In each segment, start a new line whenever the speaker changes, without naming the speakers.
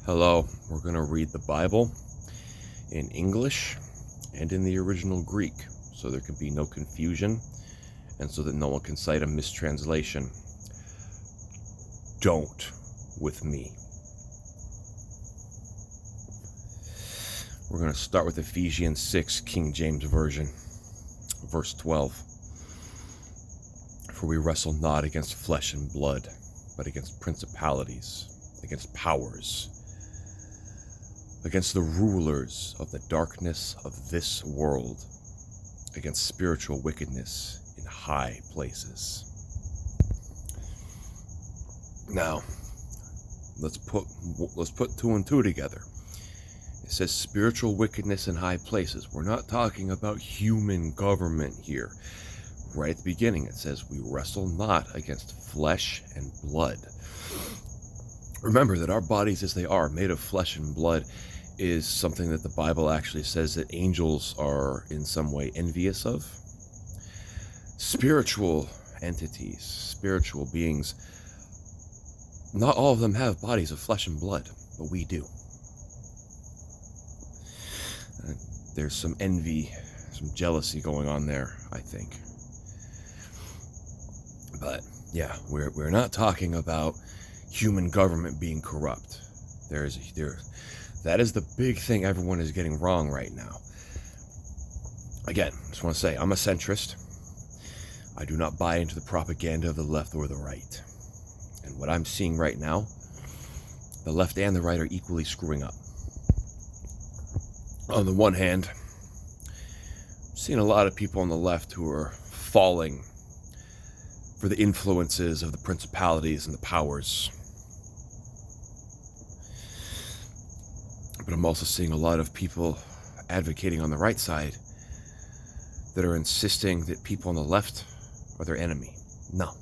Hello, we're going to read the Bible in English and in the original Greek so there can be no confusion and so that no one can cite a mistranslation. Don't with me. We're going to start with Ephesians 6, King James Version, verse 12. For we wrestle not against flesh and blood, but against principalities, against powers, against the rulers of the darkness of this world, against spiritual wickedness in high places. Now, let's put two and two together. It says spiritual wickedness in high places. We're not talking about human government here. Right at the beginning, it says we wrestle not against flesh and blood. Remember that our bodies as they are, made of flesh and blood, is something that the Bible actually says that angels are in some way envious of. Spiritual entities, spiritual beings, not all of them have bodies of flesh and blood, but we do. There's some envy, some jealousy going on there, I think. But yeah, we're not talking about human government being corrupt. That is the big thing everyone is getting wrong right now. Again, just want to say, I'm a centrist. I do not buy into the propaganda of the left or the right. And what I'm seeing right now, the left and the right are equally screwing up. On the one hand, I'm seeing a lot of people on the left who are falling for the influences of the principalities and the powers. But I'm also seeing a lot of people advocating on the right side that are insisting that people on the left are their enemy. No.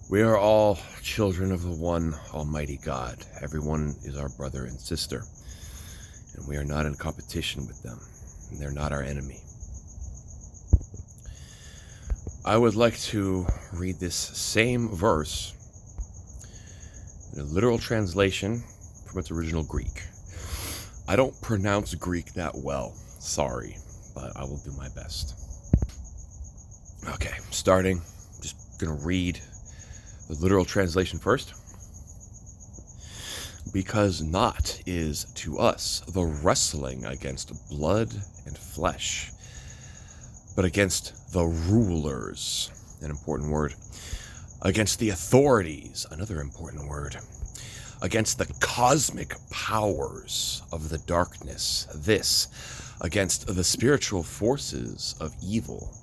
We are all children of the one Almighty God. Everyone is our brother and sister. And we are not in competition with them. And they're not our enemy. I would like to read this same verse in a literal translation from its original Greek. I don't pronounce Greek that well, sorry, but I will do my best. Okay, starting, just gonna read the literal translation first. Because not is to us the wrestling against blood and flesh, but against the rulers, an important word, against the authorities, another important word, against the cosmic powers of the darkness, this, against the spiritual forces of evil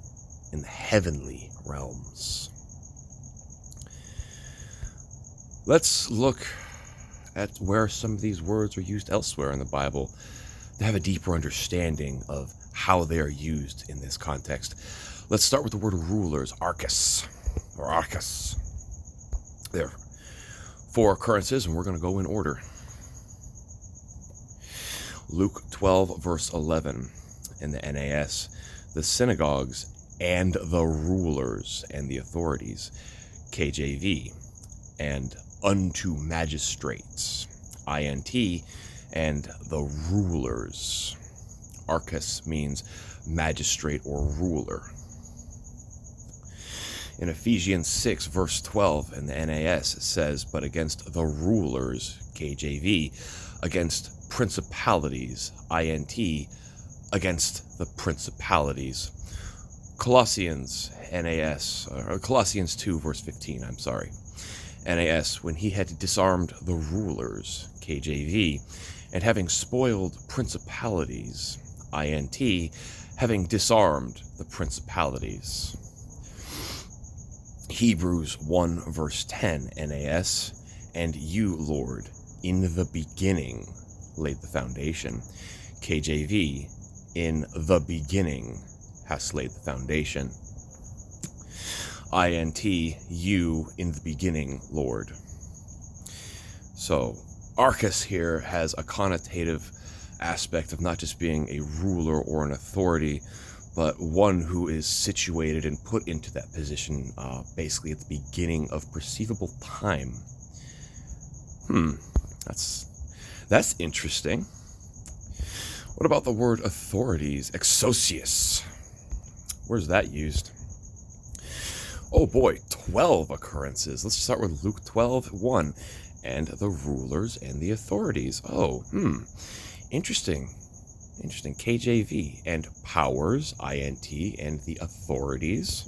in the heavenly realms. Let's look at where some of these words are used elsewhere in the Bible to have a deeper understanding of how they are used in this context. Let's start with the word rulers, archus, or archus. There are 4 occurrences, and we're going to go in order. Luke 12, verse 11, in the NAS, the synagogues and the rulers and the authorities, KJV, and unto magistrates, INT, and the rulers. Archus means magistrate or ruler. In Ephesians 6, verse 12, in the NAS, it says, but against the rulers, KJV, against principalities, INT, against the principalities. Colossians, NAS, or Colossians 2, verse 15, NAS, when he had disarmed the rulers, KJV, and having spoiled principalities, INT, having disarmed the principalities. Hebrews 1, verse 10, NAS, and you, Lord, in the beginning laid the foundation. KJV, in the beginning hast laid the foundation. INT, you in the beginning, Lord. So, archus here has a connotative aspect of not just being a ruler or an authority, but one who is situated and put into that position basically at the beginning of perceivable time. That's interesting. What about the word authorities? Exousias. Where's that used? Oh boy, 12 occurrences. Let's start with Luke 12:1. And the rulers and the authorities. Oh, interesting. Interesting. KJV. And powers, INT, and the authorities.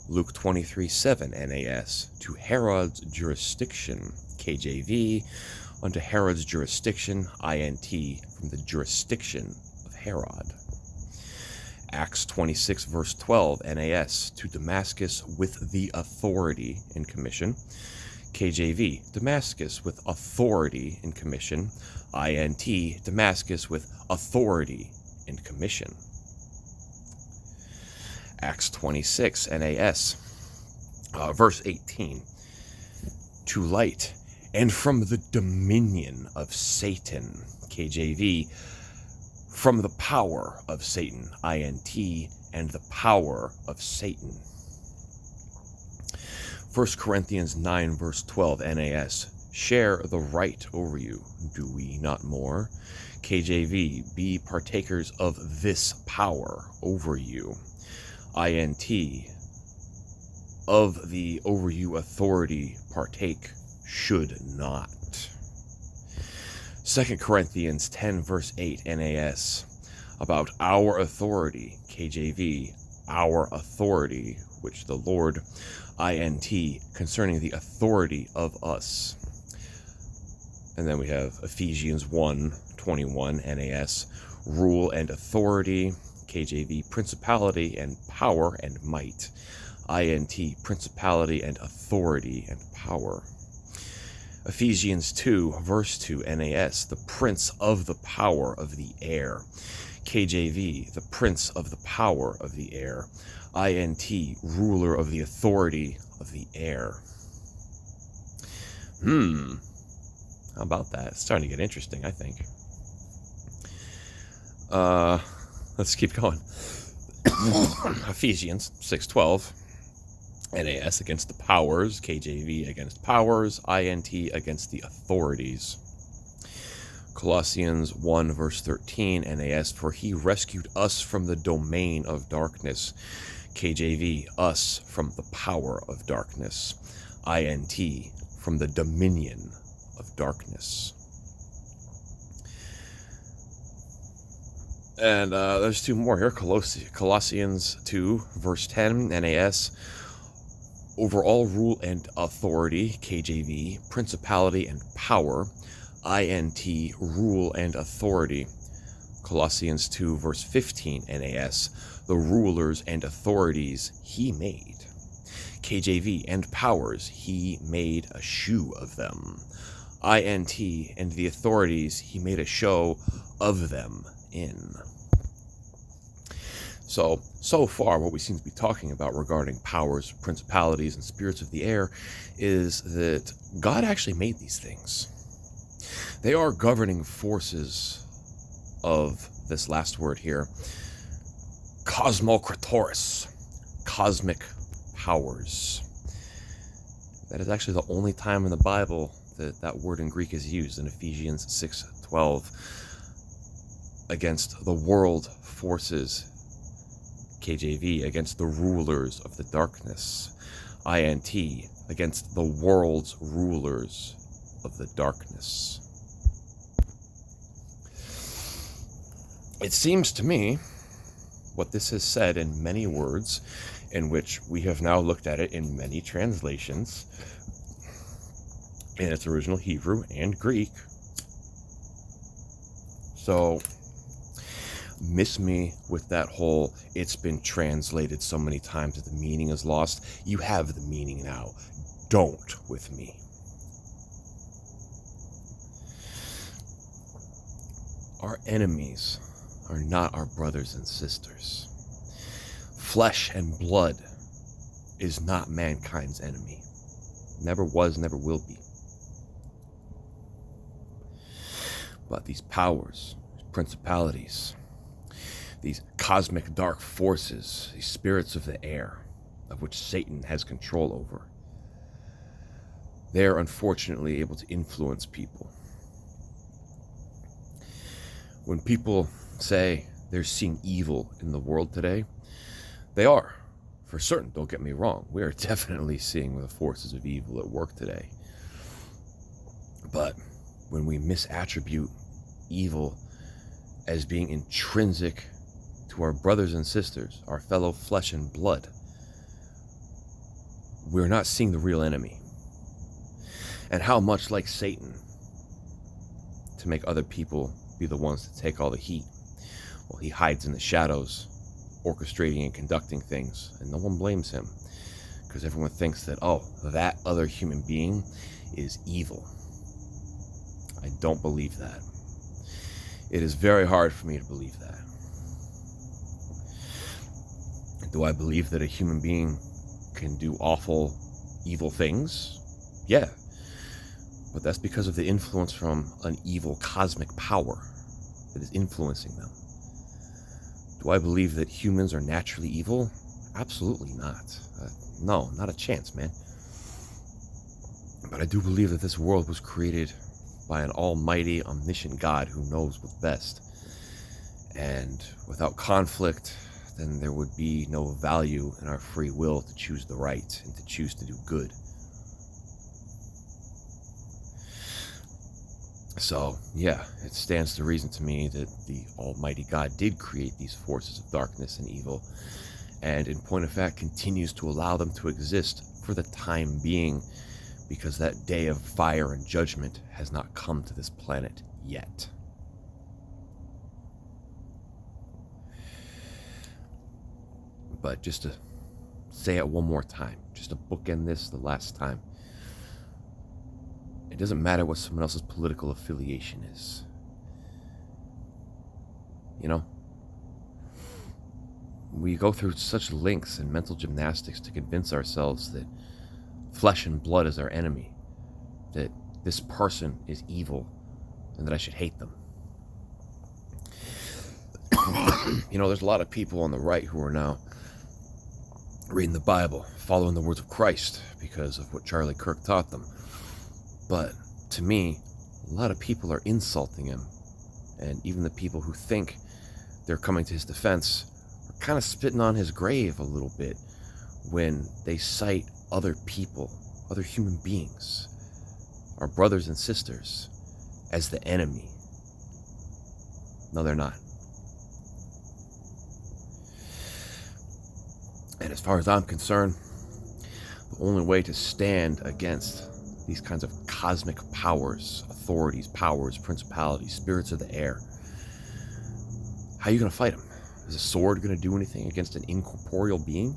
Luke 23:7 NAS. To Herod's jurisdiction. KJV. Unto Herod's jurisdiction, INT, from the jurisdiction of Herod. Acts 26 verse 12 NAS. To Damascus with the authority in commission. KJV, Damascus with authority in commission. INT, Damascus with authority in commission. Acts 26 NAS, verse 18. To light and from the dominion of Satan. KJV, from the power of Satan. INT, and the power of Satan. 1 Corinthians 9 verse 12 NAS. Share the right over you, do we not more? KJV, be partakers of this power over you. INT, of the over you authority partake, should not. 2 Corinthians 10 verse 8 NAS. About our authority. KJV, our authority, which the Lord. INT, concerning the authority of us. And then we have Ephesians 1:21 NAS, rule and authority. KJV, principality and power and might. INT, principality and authority and power. Ephesians 2 verse 2 NAS, the prince of the power of the air. KJV, the prince of the power of the air. INT, ruler of the authority of the air. How about that? It's starting to get interesting, I think. Let's keep going. Ephesians 6:12. NAS against the powers. KJV against powers. INT against the authorities. Colossians 1 verse 13 NAS, for he rescued us from the domain of darkness. KJV, us from the power of darkness. INT, from the dominion of darkness. And there's two more here. Colossians 2 verse 10 NAS, over all rule and authority. KJV, principality and power. INT, rule and authority. Colossians 2 verse 15 NAS, the rulers and authorities he made. KJV, and powers he made a shoe of them. INT, and the authorities he made a show of them in. So far what we seem to be talking about regarding powers, principalities, and spirits of the air is that God actually made these things. They are governing forces of this last word here, cosmokratoris, cosmic powers. That is actually the only time in the Bible that that word in Greek is used, in Ephesians 6:12, against the world forces. KJV, against the rulers of the darkness. INT, against the world's rulers of the darkness. It seems to me what this has said in many words, in which we have now looked at it in many translations, in its original Hebrew and Greek. So, miss me with that whole, it's been translated so many times that the meaning is lost. You have the meaning now. Don't with me. Our enemies are not our brothers and sisters. Flesh and blood is not mankind's enemy. Never was, never will be. But these powers, principalities, these cosmic dark forces, these spirits of the air, of which Satan has control over, they are unfortunately able to influence people. When people say they're seeing evil in the world today, they are, for certain, don't get me wrong. We are definitely seeing the forces of evil at work today. But when we misattribute evil as being intrinsic to our brothers and sisters, our fellow flesh and blood, we're not seeing the real enemy. And how much like Satan to make other people be the ones to take all the heat, well, he hides in the shadows, orchestrating and conducting things, and no one blames him, because everyone thinks that, oh, that other human being is evil. I don't believe that. It is very hard for me to believe that. Do I believe that a human being can do awful, evil things? Yeah. But that's because of the influence from an evil cosmic power that is influencing them. Do I believe that humans are naturally evil? Absolutely not. No, not a chance, man. But I do believe that this world was created by an almighty, omniscient God who knows what's best. And without conflict, then there would be no value in our free will to choose the right and to choose to do good. So, yeah, it stands to reason to me that the Almighty God did create these forces of darkness and evil, and in point of fact continues to allow them to exist for the time being, because that day of fire and judgment has not come to this planet yet. But just to say it one more time, just to bookend this the last time, it doesn't matter what someone else's political affiliation is. You know? We go through such lengths and mental gymnastics to convince ourselves that flesh and blood is our enemy, that this person is evil, and that I should hate them. You know, there's a lot of people on the right who are now reading the Bible, following the words of Christ because of what Charlie Kirk taught them. But to me, a lot of people are insulting him, and even the people who think they're coming to his defense are kind of spitting on his grave a little bit when they cite other people, other human beings, our brothers and sisters, as the enemy. No, they're not. And as far as I'm concerned, the only way to stand against these kinds of cosmic powers, authorities, powers, principalities, spirits of the air, how are you going to fight them? Is a sword going to do anything against an incorporeal being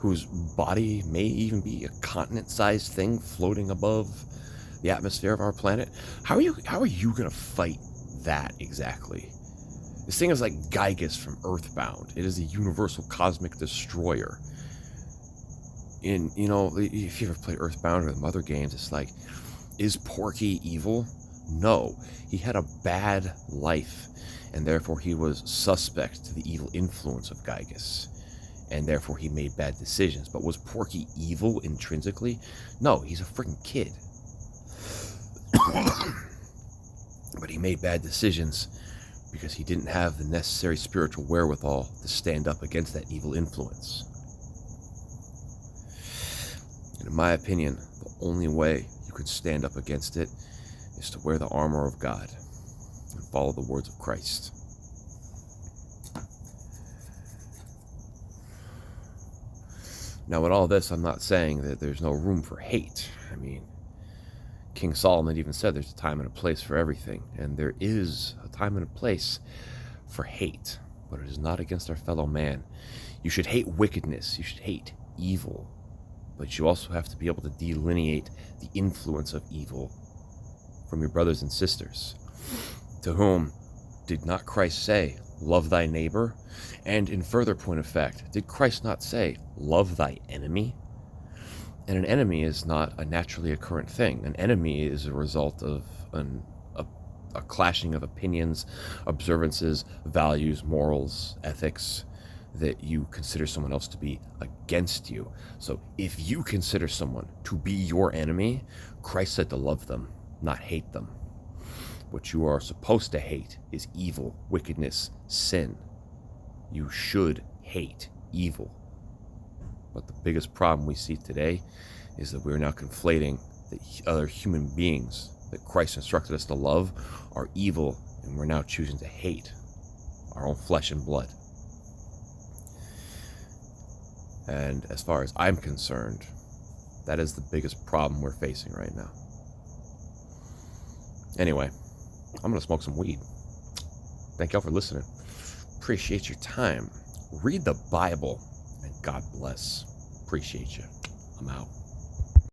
whose body may even be a continent-sized thing floating above the atmosphere of our planet? How are you going to fight that exactly? This thing is like Gygas from Earthbound. It is a universal cosmic destroyer. In, you know, if you ever played Earthbound or the Mother games, it's like, is Porky evil? No. He had a bad life, and therefore he was suspect to the evil influence of Gygas, and therefore he made bad decisions. But was Porky evil intrinsically? No, he's a freaking kid. But he made bad decisions because he didn't have the necessary spiritual wherewithal to stand up against that evil influence. And in my opinion, the only way you could stand up against it is to wear the armor of God and follow the words of Christ. Now, in all this, I'm not saying that there's no room for hate. I mean, King Solomon even said there's a time and a place for everything, and there is a time and a place for hate, but it is not against our fellow man. You should hate wickedness, you should hate evil, but you also have to be able to delineate the influence of evil from your brothers and sisters, to whom did not Christ say, love thy neighbor? And in further point of fact, did Christ not say, love thy enemy? And an enemy is not a naturally occurrent thing. An enemy is a result of a clashing of opinions, observances, values, morals, ethics, that you consider someone else to be against you. So if you consider someone to be your enemy, Christ said to love them, not hate them. What you are supposed to hate is evil, wickedness, sin. You should hate evil. But the biggest problem we see today is that we're now conflating the other human beings that Christ instructed us to love are evil, and we're now choosing to hate our own flesh and blood. And as far as I'm concerned, that is the biggest problem we're facing right now. Anyway, I'm going to smoke some weed. Thank y'all for listening. Appreciate your time. Read the Bible, and God bless. Appreciate you. I'm out.